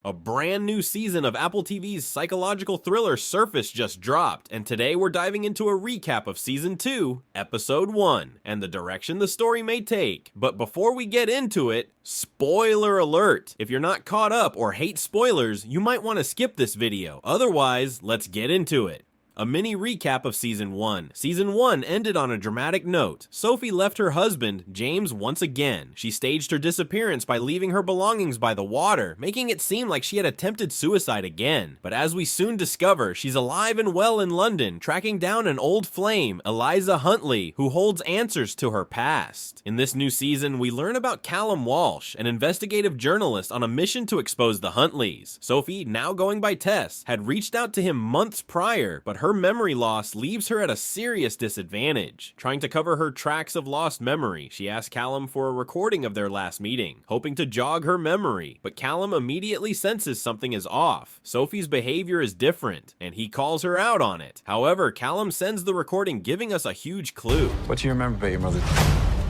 A brand new season of Apple TV's psychological thriller Surface just dropped, and today we're diving into a recap of Season 2, Episode 1, and the direction the story may take. But before we get into it, spoiler alert! If you're not caught up or hate spoilers, you might want to skip this video. Otherwise, let's get into it. A mini recap of Season 1. Season 1 ended on a dramatic note. Sophie left her husband, James, once again. She staged her disappearance by leaving her belongings by the water, making it seem like she had attempted suicide again. But as we soon discover, she's alive and well in London, tracking down an old flame, Eliza Huntley, who holds answers to her past. In this new season, we learn about Callum Walsh, an investigative journalist on a mission to expose the Huntleys. Sophie, now going by Tess, had reached out to him months prior, but her memory loss leaves her at a serious disadvantage. Trying to cover her tracks of lost memory, she asked Callum for a recording of their last meeting, hoping to jog her memory, but Callum immediately senses something is off. Sophie's behavior is different, and he calls her out on it. However, Callum sends the recording, giving us a huge clue. What do you remember about your mother?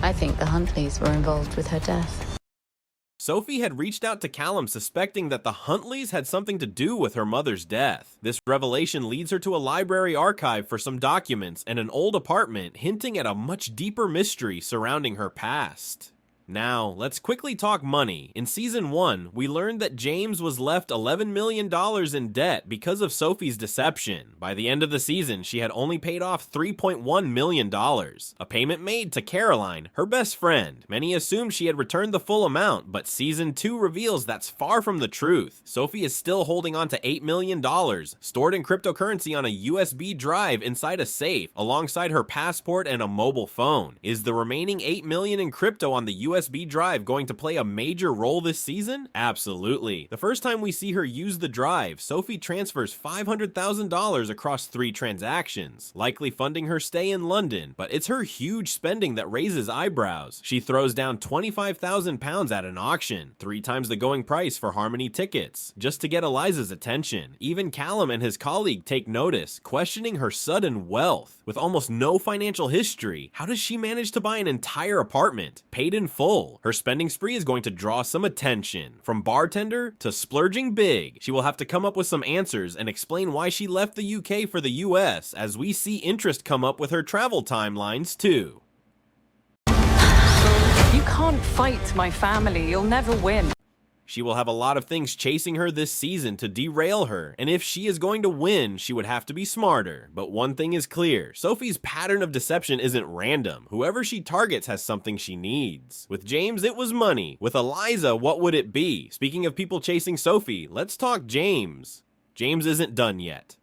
I think the Huntleys were involved with her death. Sophie had reached out to Callum suspecting that the Huntleys had something to do with her mother's death. This revelation leads her to a library archive for some documents and an old apartment, hinting at a much deeper mystery surrounding her past. Now, let's quickly talk money. In Season 1, we learned that James was left $11 million in debt because of Sophie's deception. By the end of the season, she had only paid off $3.1 million, a payment made to Caroline, her best friend. Many assumed she had returned the full amount, but Season 2 reveals that's far from the truth. Sophie is still holding on to $8 million, stored in cryptocurrency on a USB drive inside a safe, alongside her passport and a mobile phone. Is the remaining $8 million in crypto on the USB drive going to play a major role this season? Absolutely. The first time we see her use the drive, Sophie transfers $500,000 across 3 transactions, likely funding her stay in London, but it's her huge spending that raises eyebrows. She throws down £25,000 at an auction, 3 times the going price for Harmony tickets, just to get Eliza's attention. Even Callum and his colleague take notice, questioning her sudden wealth. With almost no financial history, how does she manage to buy an entire apartment, paid in full? Her spending spree is going to draw some attention. From bartender to splurging big, she will have to come up with some answers and explain why she left the UK for the US, as we see interest come up with her travel timelines too. You can't fight my family, you'll never win. She will have a lot of things chasing her this season to derail her, and if she is going to win, she would have to be smarter. But one thing is clear, Sophie's pattern of deception isn't random. Whoever she targets has something she needs. With James, it was money. With Eliza, what would it be? Speaking of people chasing Sophie, let's talk James. James isn't done yet.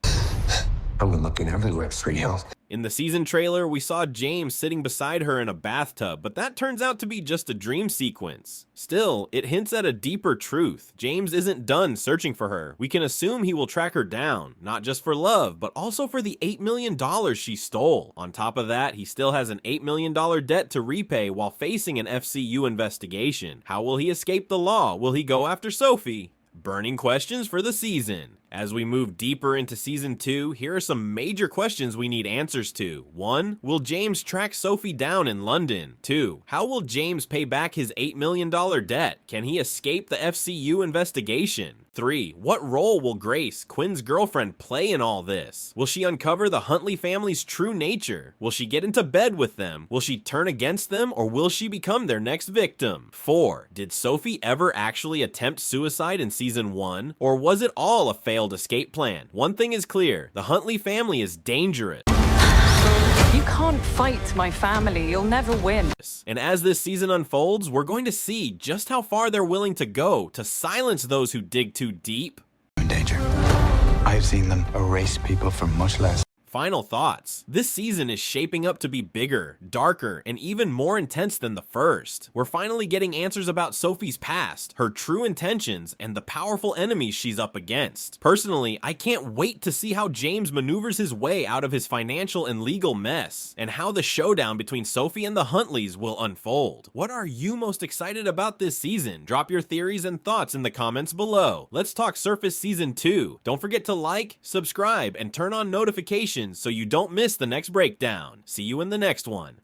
I've been looking everywhere for you. In the season trailer, we saw James sitting beside her in a bathtub, but that turns out to be just a dream sequence. Still, it hints at a deeper truth. James isn't done searching for her. We can assume he will track her down, not just for love, but also for the $8 million she stole. On top of that, he still has an $8 million debt to repay while facing an FCU investigation. How will he escape the law? Will he go after Sophie? Burning questions for the season. As we move deeper into Season 2, here are some major questions we need answers to. 1. Will James track Sophie down in London? 2. How will James pay back his $8 million debt? Can he escape the FCU investigation? 3. What role will Grace, Quinn's girlfriend, play in all this? Will she uncover the Huntley family's true nature? Will she get into bed with them? Will she turn against them, or will she become their next victim? 4. Did Sophie ever actually attempt suicide in Season 1? Or was it all a failed escape plan? One thing is clear, the Huntley family is dangerous. You can't fight my family, you'll never win. And as this season unfolds, we're going to see just how far they're willing to go to silence those who dig too deep. In danger. I've seen them erase people for much less. Final thoughts. This season is shaping up to be bigger, darker, and even more intense than the first. We're finally getting answers about Sophie's past, her true intentions, and the powerful enemies she's up against. Personally, I can't wait to see how James maneuvers his way out of his financial and legal mess, and how the showdown between Sophie and the Huntleys will unfold. What are you most excited about this season? Drop your theories and thoughts in the comments below. Let's talk Surface Season 2. Don't forget to like, subscribe, and turn on notifications so you don't miss the next breakdown. See you in the next one.